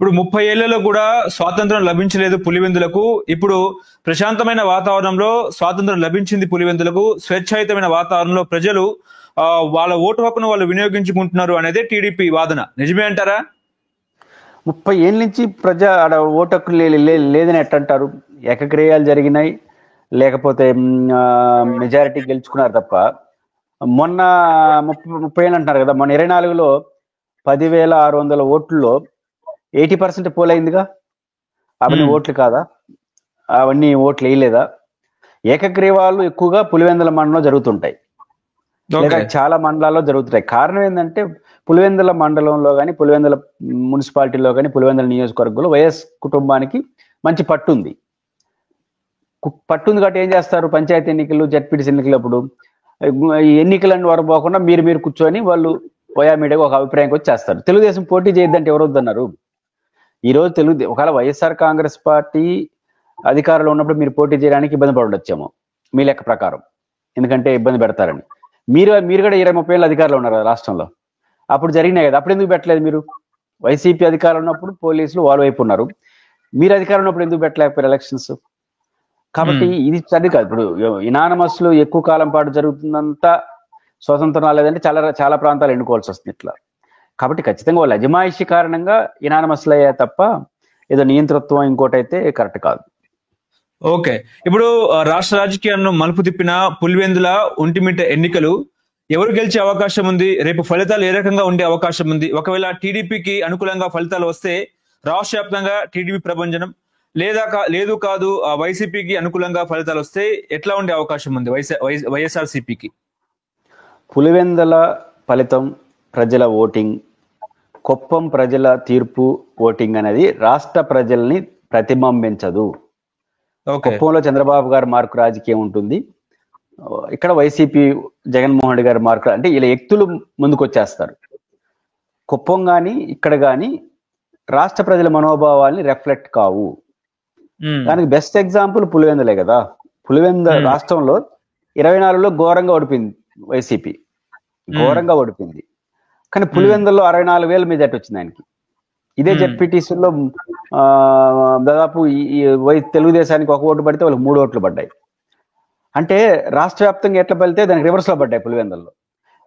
ఇప్పుడు 30 ఏళ్లలో కూడా స్వాతంత్రం లభించలేదు పులివెందులకు. ఇప్పుడు ప్రశాంతమైన వాతావరణంలో స్వాతంత్రం లభించింది పులివెందులకు. స్వేచ్ఛాయుతమైన వాతావరణంలో ప్రజలు వాళ్ళ ఓటు హక్కును వాళ్ళు వినియోగించుకుంటున్నారు అనేదే టీడీపీ వాదన. నిజమే అంటారా? 30 ఏళ్ళ నుంచి ప్రజా ఆడ ఓటు హక్కు లేదని ఎట్టంటారు? ఏకగ్రీయాలు జరిగినాయి, లేకపోతే మెజారిటీ గెలుచుకున్నారు తప్ప. మొన్న 30 ఏళ్ళు అంటున్నారు కదా, మొన్న 24లో 10,600 ఓట్లలో 80% పోల్ అయిందిగా. అవన్నీ ఓట్లు కాదా? అవన్నీ ఓట్లు వేయలేదా? ఏకగ్రీవాలు ఎక్కువగా పులివెందుల మండలంలో జరుగుతుంటాయి, లేదా చాలా మండలాల్లో జరుగుతుంటాయి. కారణం ఏంటంటే పులివెందుల మండలంలో కానీ, పులివెందుల మున్సిపాలిటీలో కానీ, పులివెందుల నియోజకవర్గంలో వైఎస్ కుటుంబానికి మంచి పట్టుంది కాబట్టి ఏం చేస్తారు? పంచాయతీ ఎన్నికలు, జడ్పీటీసీ ఎన్నికలప్పుడు ఎన్నికలన్నీ వరపోకుండా మీరు కూర్చొని వాళ్ళు వయా మీడియాగా ఒక అభిప్రాయం వచ్చి చేస్తారు. తెలుగుదేశం పోటీ చేయొద్దంటే ఎవరు వద్దన్నారు? ఈరోజు ఒకవేళ వైఎస్ఆర్ కాంగ్రెస్ పార్టీ అధికారంలో ఉన్నప్పుడు మీరు పోటీ చేయడానికి ఇబ్బంది పడొచ్చేమో మీ లెక్క ప్రకారం, ఎందుకంటే ఇబ్బంది పెడతారని. మీరు కూడా 20-30 ఏళ్ళు అధికారంలో ఉన్నారు కదా రాష్ట్రంలో, అప్పుడు జరిగినాయి కదా. అప్పుడు ఎందుకు పెట్టలేదు మీరు? వైసీపీ అధికారంలో ఉన్నప్పుడు పోలీసులు వాళ్ళ వైపు ఉన్నారు, మీరు అధికారంలో ఉన్నప్పుడు ఎందుకు పెట్టలేకపోయారు ఎలక్షన్స్? కాబట్టి ఇది సరి కాదు. ఇప్పుడు ఇనానమస్లు ఎక్కువ కాలం పాటు జరుగుతుందంతా స్వతంత్రం రాలేదంటే చాలా ప్రాంతాలు ఎన్నుకోవాల్సి వస్తుంది ఇట్లా. కాబట్టి ఖచ్చితంగా వాళ్ళ అజమాయిషి కారణంగా ఇనానమస్లు అయ్యా తప్ప ఏదో నియంతృత్వం ఇంకోటి అయితే కరెక్ట్ కాదు. ఓకే, ఇప్పుడు రాష్ట్ర రాజకీయాలను మలుపు తిప్పిన పులివెందుల ఒంటిమిట్ట ఎన్నికలు ఎవరు గెలిచే అవకాశం ఉంది? రేపు ఫలితాలు ఏ రకంగా ఉండే అవకాశం ఉంది? ఒకవేళ టీడీపీకి అనుకూలంగా ఫలితాలు వస్తే రాష్ట్ర వ్యాప్తంగా టీడీపీ ప్రభంజనం, లేదు కాదు వైసీపీకి అనుకూలంగా ఫలితాలు వస్తే ఎట్లా ఉండే అవకాశం ఉంది వైఎస్ఆర్సీపీకి? పులివెందుల ఫలితం, ప్రజల ఓటింగ్, కుప్పం ప్రజల తీర్పు ఓటింగ్ అనేది రాష్ట్ర ప్రజల్ని ప్రతిబింబించదు. కుప్పంలో చంద్రబాబు గారి మార్కు రాజకీయం ఉంటుంది, ఇక్కడ వైసీపీ జగన్మోహన్ రెడ్డి గారి మార్కు, అంటే ఇలా వ్యక్తులు ముందుకు వచ్చేస్తారు. కుప్పం కానీ ఇక్కడ కానీ రాష్ట్ర ప్రజల మనోభావాల్ని రిఫ్లెక్ట్ కావు. దానికి బెస్ట్ ఎగ్జాంపుల్ పులివెందులే కదా. పులివెందుల రాష్ట్రంలో 24లో ఘోరంగా ఓడిపోయింది వైసీపీ, ఘోరంగా ఓడిపోయింది. కానీ పులివెందుల్లో 64,000 మెజార్టీ వచ్చింది ఆయనకి. ఇదే జెడ్పీటీసీలో దాదాపు తెలుగుదేశానికి 1 ఓటు పడితే వాళ్ళకి 3 ఓట్లు పడ్డాయి. అంటే రాష్ట్ర వ్యాప్తంగా ఎట్లా పడితే దానికి రివర్స్ లో పడ్డాయి పులివెందుల్లో.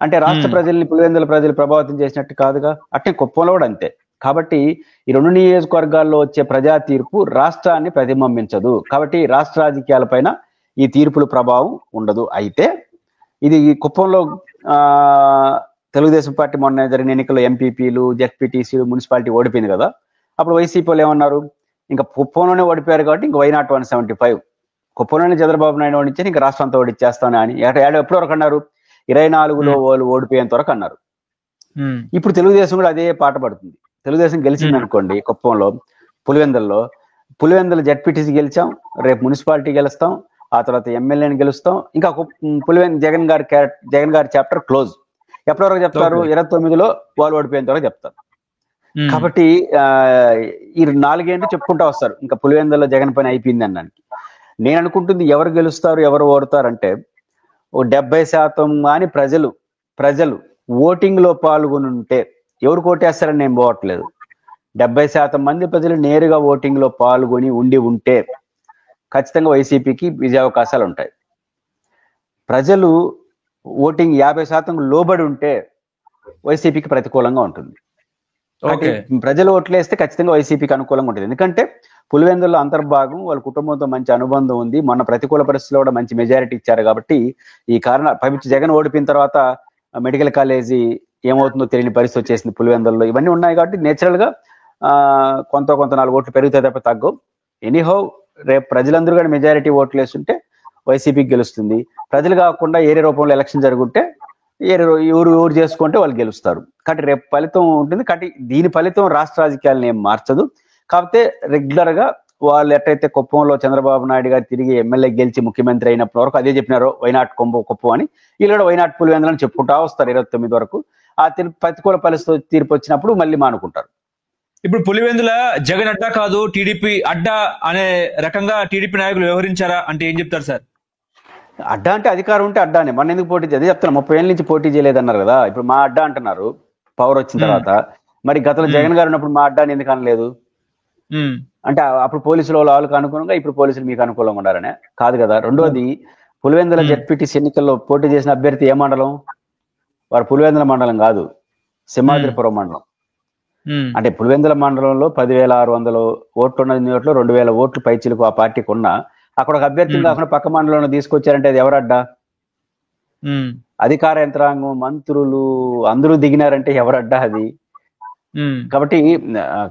అంటే రాష్ట్ర ప్రజల్ని పులివెందుల ప్రజలు ప్రభావితం చేసినట్టు కాదుగా. అట్టే కుప్పంలో కూడా అంతే. కాబట్టి ఈ 2 నియోజకవర్గాల్లో వచ్చే ప్రజా తీర్పు రాష్ట్రాన్ని ప్రతిబింబించదు. కాబట్టి రాష్ట్ర రాజకీయాలపైన ఈ తీర్పుల ప్రభావం ఉండదు. అయితే ఇది కుప్పంలో తెలుగుదేశం పార్టీ మొన్న జరిగిన ఎన్నికల్లో ఎంపీపీలు, జెడ్పీటీసీలు, మున్సిపాలిటీ ఓడిపోయింది కదా. అప్పుడు వైసీపీ వాళ్ళు ఏమన్నారు? ఇంకా కుప్పంలోనే ఓడిపోయారు కాబట్టి ఇంకా వై నాట్ 175, కుప్పంలోనే చంద్రబాబు నాయుడు ఓడించి ఇంకా రాష్ట్రం అంతా ఓడిచ్చేస్తాను అని ఎప్పటి వరకు అన్నారు? 24లో వాళ్ళు ఓడిపోయేంత వరకు అన్నారు. ఇప్పుడు తెలుగుదేశం కూడా అదే పాట పడుతుంది. తెలుగుదేశం గెలిచింది అనుకోండి కుప్పంలో, పులివెందుల జెడ్పీటీసీ గెలిచాం, రేపు మున్సిపాలిటీ గెలుస్తాం, ఆ తర్వాత ఎమ్మెల్యేని గెలుస్తాం. ఇంకా జగన్ గారి చాప్టర్ క్లోజ్. ఎప్పటి వరకు చెప్తారు? 29లో వాళ్ళు ఓడిపోయేంత వరకు చెప్తారు. కాబట్టి ఈ 4 ఏళ్ళు చెప్పుకుంటా వస్తారు ఇంకా పులివెందుల జగన్ పని అయిపోయింది అన్నానికి. నేను అనుకుంటుంది ఎవరు గెలుస్తారు ఎవరు ఓడతారంటే, 70% కానీ ప్రజలు ఓటింగ్ లో పాల్గొని ఉంటే, ఎవరు కోటేస్తారని నేను పోవట్లేదు, 70% మంది ప్రజలు నేరుగా ఓటింగ్ లో పాల్గొని ఉంటే ఖచ్చితంగా వైసీపీకి విజయావకాశాలు ఉంటాయి. ప్రజలు ఓటింగ్ 50% లోబడి ఉంటే వైసీపీకి ప్రతికూలంగా ఉంటుంది. ప్రజలు ఓట్లేస్తే ఖచ్చితంగా వైసీపీకి అనుకూలంగా ఉంటుంది. ఎందుకంటే పులివెందుల్లో అంతర్భాగం, వాళ్ళ కుటుంబంతో మంచి అనుబంధం ఉంది, మొన్న ప్రతికూల పరిస్థితుల్లో కూడా మంచి మెజారిటీ ఇచ్చారు. కాబట్టి ఈ కారణం పైపించి జగన్ ఓడిపోయిన తర్వాత మెడికల్ కాలేజీ ఏమవుతుందో తెలియని పరిస్థితి వచ్చేసింది పులివెందుల్లో. ఇవన్నీ ఉన్నాయి కాబట్టి నేచురల్ గా కొంత 4 ఓట్లు పెరుగుతాయి తప్ప తగ్గవు. ఎనీహౌ రేపు ప్రజలందరూ కూడా మెజారిటీ ఓట్లు వేస్తుంటే వైసీపీకి గెలుస్తుంది. ప్రజలు కాకుండా ఏరే రూపంలో ఎలక్షన్ జరుగుంటే ఎవరు చేసుకుంటే వాళ్ళు గెలుస్తారు. కాబట్టి రేపు ఫలితం ఉంటుంది. కాబట్టి దీని ఫలితం రాష్ట్ర రాజకీయాలను ఏం మార్చదు. కాకపోతే రెగ్యులర్ గా వాళ్ళు ఎట్టయితే కుప్పంలో చంద్రబాబు నాయుడు గారు తిరిగి ఎమ్మెల్యే గెలిచి ముఖ్యమంత్రి అయినప్పటి వరకు అదే చెప్పినారో వైనాట్ కుప్పం అని, వీళ్ళు కూడా వైనాట్ పులివెందులు అని చెప్పుకుంటా వస్తారు 29 వరకు. ఆ ప్రతికూల పరిస్థితి తీర్పు వచ్చినప్పుడు మళ్ళీ మానుకుంటారు. ఇప్పుడు పులివెందుల జగన్ అడ్డా కాదు టీడీపీ అడ్డా అనే రకంగా టీడీపీ నాయకులు వ్యవహరించారా అంటే ఏం చెప్తారు సార్? అడ్డా అంటే అధికారం ఉంటే అడ్డానే. మన ఎందుకు పోటీ అదే చెప్తాను, 30 ఏళ్ళ నుంచి పోటీ చేయలేదన్నారు కదా, ఇప్పుడు మా అడ్డా అంటున్నారు పవర్ వచ్చిన తర్వాత. మరి గతంలో జగన్ గారు ఉన్నప్పుడు మా అడ్డాన్ని ఎందుకు అనలేదు? అంటే అప్పుడు పోలీసులు వాళ్ళకి అనుకూలంగా, ఇప్పుడు పోలీసులు మీకు అనుకూలంగా ఉండాలనే కాదు కదా. రెండోది, పులివెందుల జెడ్పీటీసీ ఎన్నికల్లో పోటీ చేసిన అభ్యర్థి ఏ మండలం? వారు పులివెందుల మండలం కాదు, సింహాద్రిపురం మండలం. అంటే పులివెందుల మండలంలో 10,600 ఓట్లు ఉన్న నియోజకవర్గంలో 2,000 ఓట్లు పైచిలకు ఆ పార్టీకి ఉన్నా అక్కడ ఒక అభ్యర్థిని కాకుండా పక్క మండలంలో తీసుకొచ్చారంటే అది ఎవరడ్డా? అధికార యంత్రాంగం, మంత్రులు అందరూ దిగినారంటే ఎవరడ్డా అది? కాబట్టి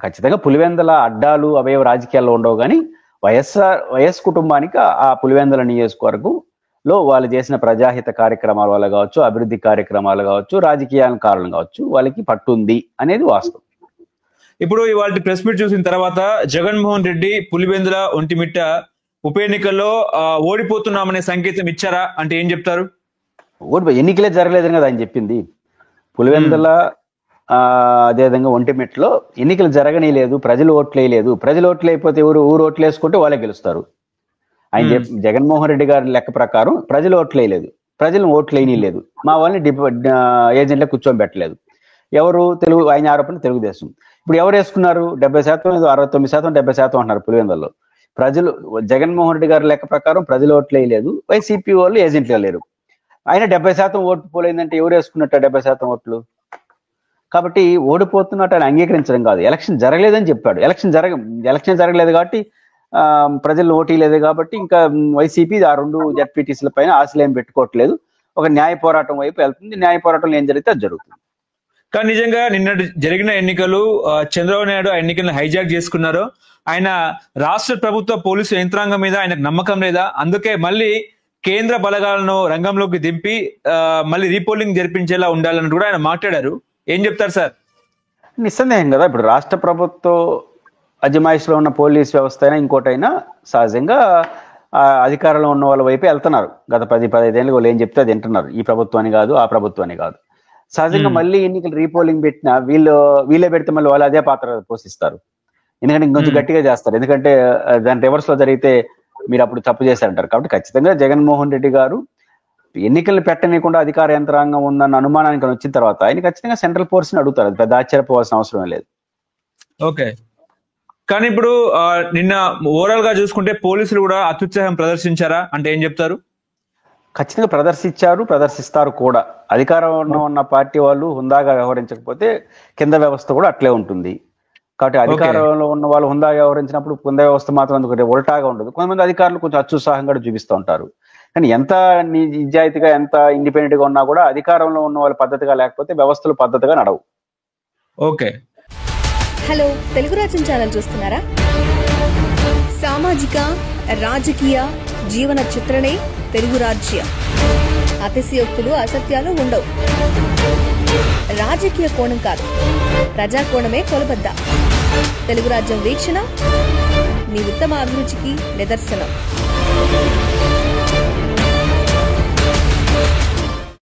ఖచ్చితంగా పులివెందుల అడ్డాలు అవయవ రాజకీయాల్లో ఉండవు, కానీ వైఎస్ కుటుంబానికి ఆ పులివెందుల నియోజకవర్గంలో వాళ్ళు చేసిన ప్రజాహిత కార్యక్రమాల వల్ల కావచ్చు, అభివృద్ధి కార్యక్రమాలు కావచ్చు, రాజకీయాల కారణం కావచ్చు, వాళ్ళకి పట్టుంది అనేది వాస్తవం. ఇప్పుడు ఇవాళ ప్రెస్ మీట్ చూసిన తర్వాత జగన్మోహన్ రెడ్డి పులివెందుల ఒంటిమిట్ట ఉప ఎన్నికల్లో ఓడిపోతున్నామనే సంకేతం ఇచ్చారా అంటే ఏం చెప్తారు? ఎన్నికలే జరగలేదని కదా ఆయన చెప్పింది. పులివెందుల అదేవిధంగా ఒంటిమిట్టలో ఎన్నికలు జరగనీయలేదు, ప్రజలు ఓట్లు వేయలేదు. ప్రజలు ఓట్లు అయిపోతే ఊరు ఓట్లు వేసుకుంటే వాళ్ళే గెలుస్తారు. ఆయన జగన్మోహన్ రెడ్డి గారి లెక్క ప్రకారం ప్రజలు ఓట్లు వేయలేదు, ప్రజలను ఓట్లు వేయనీయలేదు, మా వాళ్ళని ఏజెంట్లే కూర్చోబెట్టలేదు. ఎవరు? ఆయన ఆరోపణ తెలుగుదేశం. ఇప్పుడు ఎవరు వేసుకున్నారు? 70%, 69%, 70% అంటున్నారు పులివెందులలో. ప్రజలు జగన్మోహన్ రెడ్డి గారి లెక్క ప్రకారం ప్రజలు ఓట్లు వేయలేదు, వైసీపీ వాళ్ళు ఏజెంట్లు లేరు. ఆయన 70% ఓటు పోలేదంటే ఎవరు వేసుకున్నట్ట 70% ఓట్లు? కాబట్టి ఓడిపోతున్నట్టు ఆయన అంగీకరించడం కాదు, ఎలక్షన్ జరగలేదని చెప్పాడు. ఎలక్షన్ జరగలేదు కాబట్టి ప్రజలు ఓటీలేదు కాబట్టి ఇంకా వైసీపీ ఆ 2 జెడ్పీటీసీల పైన ఆశలేం పెట్టుకోవట్లేదు. ఒక న్యాయ పోరాటం వైపు వెళ్తుంది. న్యాయ పోరాటంలో ఏం జరిగితే అది జరుగుతుంది. కానీ నిజంగా నిన్న జరిగిన ఎన్నికలు చంద్రబాబు నాయుడు ఆ ఎన్నికలను హైజాక్ చేసుకున్నారు. ఆయన రాష్ట్ర ప్రభుత్వ పోలీసు యంత్రాంగం మీద ఆయనకు నమ్మకం లేదా? అందుకే మళ్ళీ కేంద్ర బలగాలను రంగంలోకి దింపి మళ్ళీ రీపోలింగ్ జరిపించేలా ఉండాలని కూడా ఆయన మాట్లాడారు. ఏం చెప్తారు సార్? నిస్సందేహం కదా, ఇప్పుడు రాష్ట్ర ప్రభుత్వ అజమాయిషిలో ఉన్న పోలీస్ వ్యవస్థ అయినా ఇంకోటైనా సహజంగా అధికారంలో ఉన్న వాళ్ళ వైపు వెళ్తున్నారు. గత 10-15 ఏళ్ళుగా వాళ్ళు ఏం చెప్తే అది వింటున్నారు. ఈ ప్రభుత్వాన్ని కాదు, ఆ ప్రభుత్వాన్ని కాదు. సహజంగా మళ్ళీ ఎన్నికలు రీపోలింగ్ పెట్టినా వీళ్ళే పెడితే మళ్ళీ వాళ్ళు అదే పాత్ర పోషిస్తారు. ఎందుకంటే ఇంకొంచెం గట్టిగా చేస్తారు. ఎందుకంటే దాని రివర్స్ లో జరిగితే మీరు అప్పుడు తప్పు చేశారంటారు. కాబట్టి ఖచ్చితంగా జగన్మోహన్ రెడ్డి గారు ఎన్నికలు పెట్టనీయకుండా అధికార యంత్రాంగం ఉందన్న అనుమానానికి వచ్చిన తర్వాత ఆయన ఖచ్చితంగా సెంట్రల్ ఫోర్స్ ని అడుగుతారు. అది పెద్ద ఆశ్చర్యపోవాల్సిన అవసరం లేదు. ఓకే, కానీ ఇప్పుడు నిన్న ఓవరాల్ గా చూసుకుంటే పోలీసులు కూడా అత్యుత్సాహం ప్రదర్శించారా అంటే ఏం చెప్తారు? ఖచ్చితంగా ప్రదర్శిస్తారు కూడా. అధికారంలో ఉన్న పార్టీ వాళ్ళు హుందాగా వ్యవహరించకపోతే కింద వ్యవస్థ కూడా అట్లే ఉంటుంది. కాబట్టి అధికారంలో ఉన్న వాళ్ళు హుందాగా వ్యవహరించినప్పుడు కింద వ్యవస్థ మాత్రం అందుకంటే ఉల్టాగా ఉండదు. కొంతమంది అధికారులు కొంచెం అత్యుత్సాహంగా చూపిస్తూ ఉంటారు. కానీ ఎంత నిజాయితీగా, ఎంత ఇండిపెండెంట్ గా ఉన్నా కూడా అధికారంలో ఉన్న వాళ్ళు పద్ధతిగా లేకపోతే వ్యవస్థలు పద్ధతిగా నడవు. ఓకే, హలో, తెలుగు రాజ్యం ఛానల్ చూస్తున్నారా? సామాజిక, రాజకీయ, జీవన చిత్రణే తెలుగు రాజ్యం. అతిశయోక్తులు, అసత్యాలు ఉండవు. రాజకీయ కోణం కాదు, ప్రజా కోణమే కొలబద్ద. తెలుగు రాజ్యం వీక్షణ మీ ఉత్తమ అభిరుచికి నిదర్శనం.